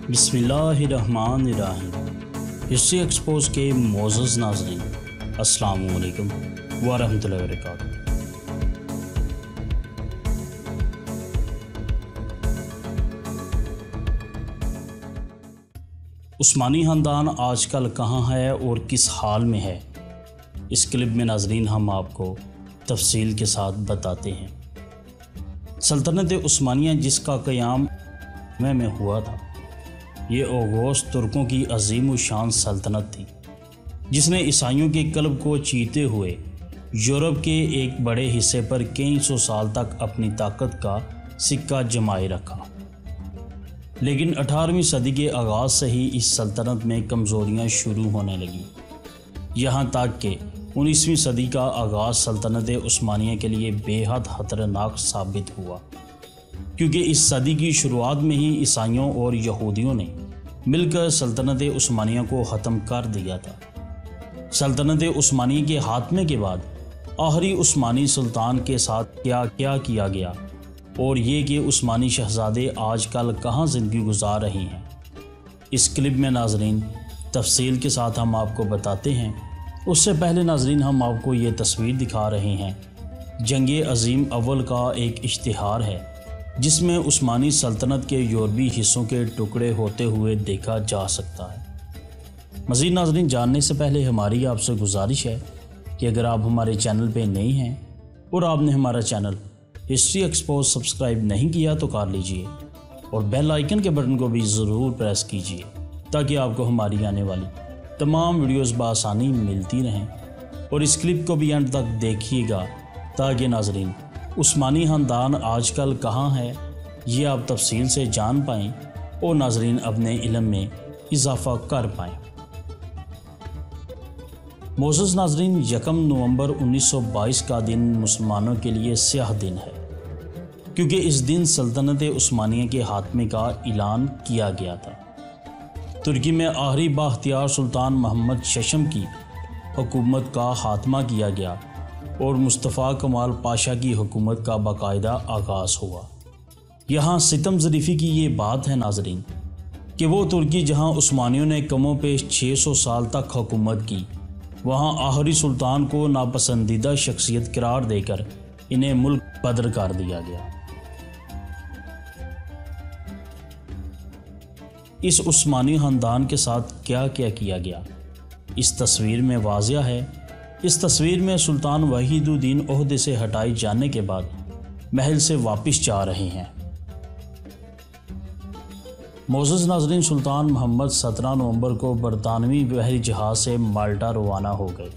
बिस्मिल्लाहिर्रहमानिर्रहीम। History expose के मोअज़्ज़ज़ नाज़रीन, अस्सलामु अलैकुम वरहमतुल्लाहि वबरकातुहू। उस्मानी ख़ानदान आजकल कहाँ है और किस हाल में है, इस क्लिप में नाज़रीन हम आपको तफसील के साथ बताते हैं। सल्तनत उस्मानिया जिसका क़याम में हुआ था, ये ओगोस तुर्कों की अजीम शान सल्तनत थी, जिसने ईसाइयों के कल्ब को चीरते हुए यूरोप के एक बड़े हिस्से पर कई सौ साल तक अपनी ताकत का सिक्का जमाए रखा। लेकिन 18वीं सदी के आगाज़ से ही इस सल्तनत में कमज़ोरियाँ शुरू होने लगीं, यहाँ तक कि 19वीं सदी का आगाज़ सल्तनत उस्मानिया के लिए बेहद ख़तरनाक साबित हुआ, क्योंकि इस सदी की शुरुआत में ही ईसाइयों और यहूदियों ने मिलकर सल्तनत उस्मानिया को ख़त्म कर दिया था। सल्तनत उस्मानिया के खात्मे के बाद आखिरी उस्मानी सुल्तान के साथ क्या क्या किया गया और ये कि उस्मानी शहज़ादे आजकल कहाँ ज़िंदगी गुजार रही हैं, इस क्लिप में नाज़रीन तफसील के साथ हम आपको बताते हैं। उससे पहले नाज़रीन हम आपको ये तस्वीर दिखा रहे हैं, जंग अज़ीम अव्वल का एक इश्तिहार है जिसमें उस्मानी सल्तनत के यूरोपी हिस्सों के टुकड़े होते हुए देखा जा सकता है। मज़ीद नाज़रीन जानने से पहले हमारी आपसे गुजारिश है कि अगर आप हमारे चैनल पे नए हैं और आपने हमारा चैनल हिस्ट्री एक्सपोज सब्सक्राइब नहीं किया तो कर लीजिए और बेल आइकन के बटन को भी ज़रूर प्रेस कीजिए, ताकि आपको हमारी आने वाली तमाम वीडियोस बआसानी मिलती रहें। और इस क्लिप को भी एंड तक देखिएगा ताकि नाज़रीन उस्मानी ख़ानदान आजकल कहाँ है ये आप तफसील से जान पाएँ और नाज़रीन अपने इल्म में इजाफ़ा कर पाएँ। मोअज़्ज़ज़ नाज़रीन, 1 नवंबर 1922 का दिन मुसलमानों के लिए स्याह दिन है, क्योंकि इस दिन सल्तनत उस्मानिया के खात्मे का ऐलान किया गया था। तुर्की में आखिरी बाख्तियार सुल्तान मोहम्मद शेशम की हुकूमत का खात्मा किया गया और मुस्तफ़ा कमाल पाशा की हुकूमत का बाकायदा आगाज़ हुआ। यहाँ सितम ज़रीफ़ी की ये बात है नाज़रीन कि वो तुर्की जहाँ उस्मानियों ने कमो पेश 600 साल तक हुकूमत की, वहाँ आखिरी सुल्तान को नापसंदीदा शख्सियत करार देकर इन्हें मुल्क बदर कर दिया गया। इस उस्मानी ख़ानदान के साथ क्या क्या किया गया इस तस्वीर में वाज़िया है। इस तस्वीर में सुल्तान वहीदुद्दीन ओहदे से हटाए जाने के बाद महल से वापस जा रहे हैं। मोअज़्ज़ज़ नाज़रीन, सुल्तान मोहम्मद 17 नवंबर को बरतानवी बहरी जहाज़ से माल्टा रवाना हो गए।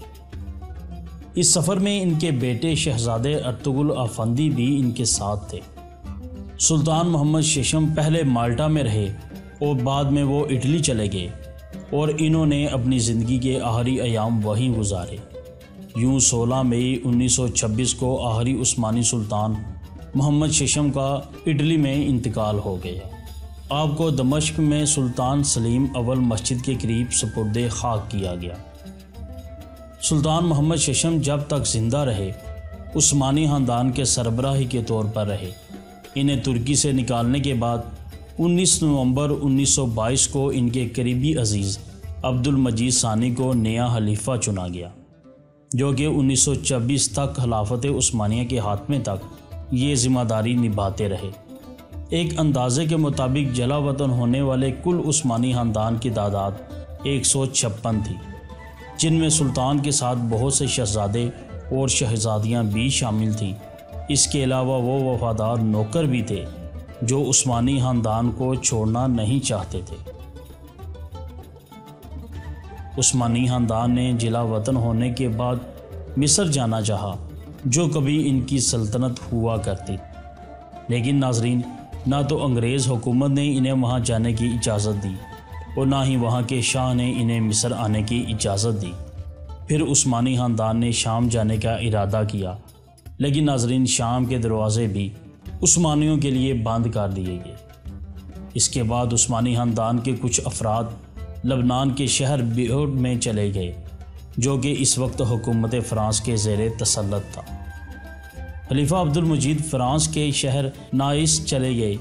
इस सफ़र में इनके बेटे शहज़ादे अर्तुगरुल अफ़ंदी भी इनके साथ थे। सुल्तान मोहम्मद शेशम पहले माल्टा में रहे और बाद में वो इटली चले गए और इन्होंने अपनी ज़िंदगी के आखिरी अयाम वहीं गुजारे। यूँ 16 मई 1926 को आखिरी उस्मानी सुल्तान मोहम्मद शेशम का इटली में इंतकाल हो गया। आपको दमश्क में सुल्तान सलीम अव्वल मस्जिद के करीब सुपुर्दे खाक किया गया। सुल्तान मोहम्मद शेशम जब तक ज़िंदा रहे उस्मानी ख़ानदान के सरबराही के तौर पर रहे। इन्हें तुर्की से निकालने के बाद 19 नवंबर 1922 को इनके करीबी अजीज़ अब्दुल मजीद सानी को नया खलीफा चुना गया, जो कि 1926 तक खिलाफत उस्मानिया के खात्मे तक ये ज़िम्मेदारी निभाते रहे। एक अंदाज़े के मुताबिक जला वतन होने वाले कुल उस्मानी ख़ानदान की तादाद 156 थी, जिनमें सुल्तान के साथ बहुत से शहज़ादे और शहज़ादियाँ भी शामिल थीं। इसके अलावा वो वफ़ादार नौकर भी थे जो उस्मानी ख़ानदान को छोड़ना नहीं चाहते थे। उस्मानी ख़ानदान ने जिला वतन होने के बाद मिस्र जाना चाहा, जो कभी इनकी सल्तनत हुआ करती, लेकिन नाज़रीन ना तो अंग्रेज़ हुकूमत ने इन्हें वहाँ जाने की इजाज़त दी और ना ही वहाँ के शाह ने इन्हें मिस्र आने की इजाज़त दी। फिर उस्मानी ख़ानदान ने शाम जाने का इरादा किया, लेकिन नाज़रीन शाम के दरवाज़े भी उस्मानियों के लिए बंद कर दिए गए। इसके बाद उस्मानी ख़ानदान के कुछ अफराद लबनान के शहर बेरूत में चले गए, जो कि इस वक्त हुकूमत फ़्रांस के ज़ेर तसल्लुत था। खलीफा अब्दुल मजीद फ़्रांस के शहर नाइस चले गए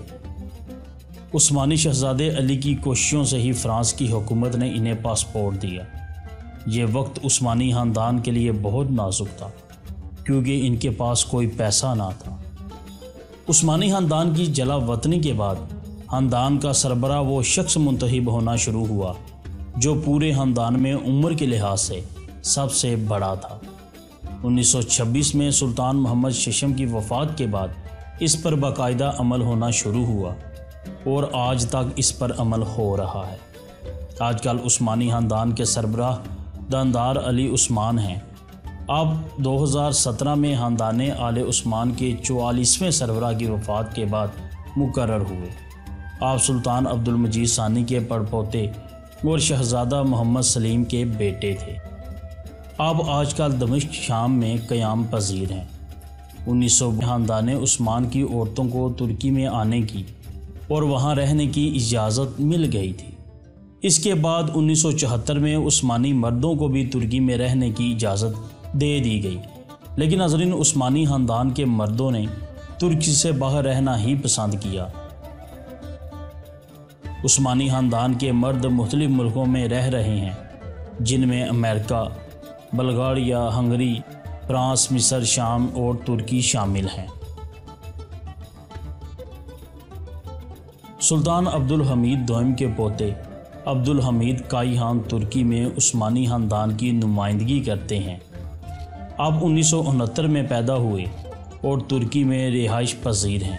عثمانی شہزادے علی کی کوششوں سے ہی فرانس کی حکومت نے انہیں پاسپورٹ دیا۔ یہ وقت عثمانی خاندان کے لیے بہت نازک تھا کیونکہ ان کے پاس کوئی پیسہ نہ تھا۔ عثمانی خاندان کی جلا وطنی کے بعد خاندان کا سربراہ وہ شخص منتخب ہونا شروع ہوا جو پورے خاندان میں عمر کے لحاظ سے سب سے بڑا تھا۔ 1926 میں سلطان محمد ششم کی وفات کے بعد اس پر باقاعدہ عمل ہونا شروع ہوا اور آج تک اس پر عمل ہو رہا ہے۔ آج کل عثمانی خاندان کے سربراہ داندار علی عثمان ہیں۔ آپ 2017 میں خاندان آل عثمان کے 44ویں سربراہ کی وفات کے بعد مقرر ہوئے۔ آپ سلطان عبدالمجید ثانی کے پڑپوتے اور شہزادہ محمد سلیم کے بیٹے تھے۔ آپ آج کل دمشق شام میں قیام پذیر ہیں۔ 1900 میں خاندان عثمان کی عورتوں کو ترکی میں آنے کی اور وہاں رہنے کی اجازت مل گئی تھی۔ اس کے بعد 1974 میں عثمانی مردوں کو بھی ترکی میں رہنے کی اجازت دے دی گئی، لیکن ناظرین عثمانی خاندان کے مردوں نے ترکی سے باہر رہنا ہی پسند کیا۔ عثمانی خاندان کے مرد مختلف ملکوں میں رہ رہے ہیں جن میں امریکہ، بلغاریہ، ہنگری، فرانس، مصر، شام اور ترکی شامل ہیں۔ سلطان عبدالحمید دوئم کے پوتے عبدالحمید کائی خان ترکی میں عثمانی خاندان کی نمائندگی کرتے ہیں۔ آپ 1969 میں پیدا ہوئے اور ترکی میں رہائش پذیر ہیں۔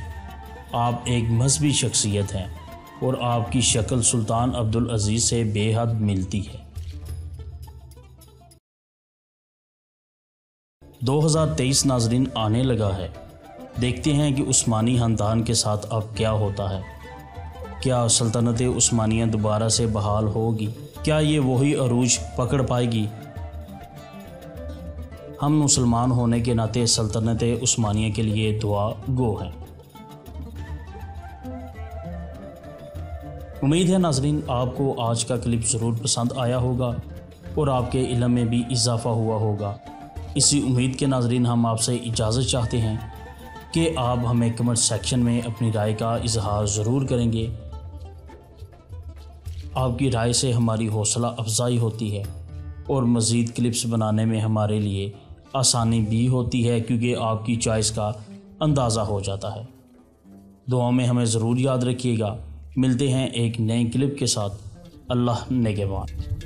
آپ ایک مذہبی شخصیت ہیں اور آپ کی شکل سلطان عبدالعزیز سے بے حد ملتی ہے۔ 2023 ناظرین آنے لگا ہے، دیکھتے ہیں کہ عثمانی خاندان کے ساتھ اب کیا ہوتا ہے۔ کیا سلطنت عثمانیہ دوبارہ سے بحال ہوگی؟ کیا یہ وہی عروج پکڑ پائے گی؟ ہم مسلمان ہونے کے ناطے سلطنت عثمانیہ کے لیے دعا گو ہیں۔ امید ہے ناظرین آپ کو آج کا کلپ ضرور پسند آیا ہوگا اور آپ کے علم میں بھی اضافہ ہوا ہوگا۔ اسی امید کے ناظرین ہم آپ سے اجازت چاہتے ہیں کہ آپ ہمیں کمنٹ سیکشن میں اپنی رائے کا اظہار ضرور کریں گے۔ آپ کی رائے سے ہماری حوصلہ افزائی ہوتی ہے اور مزید کلپس بنانے میں ہمارے لیے آسانی بھی ہوتی ہے کیونکہ آپ کی چوائس کا اندازہ ہو جاتا ہے۔ دعاؤں میں ہمیں ضرور یاد رکھیے گا۔ ملتے ہیں ایک نئے کلپ کے ساتھ۔ اللہ نگہبان۔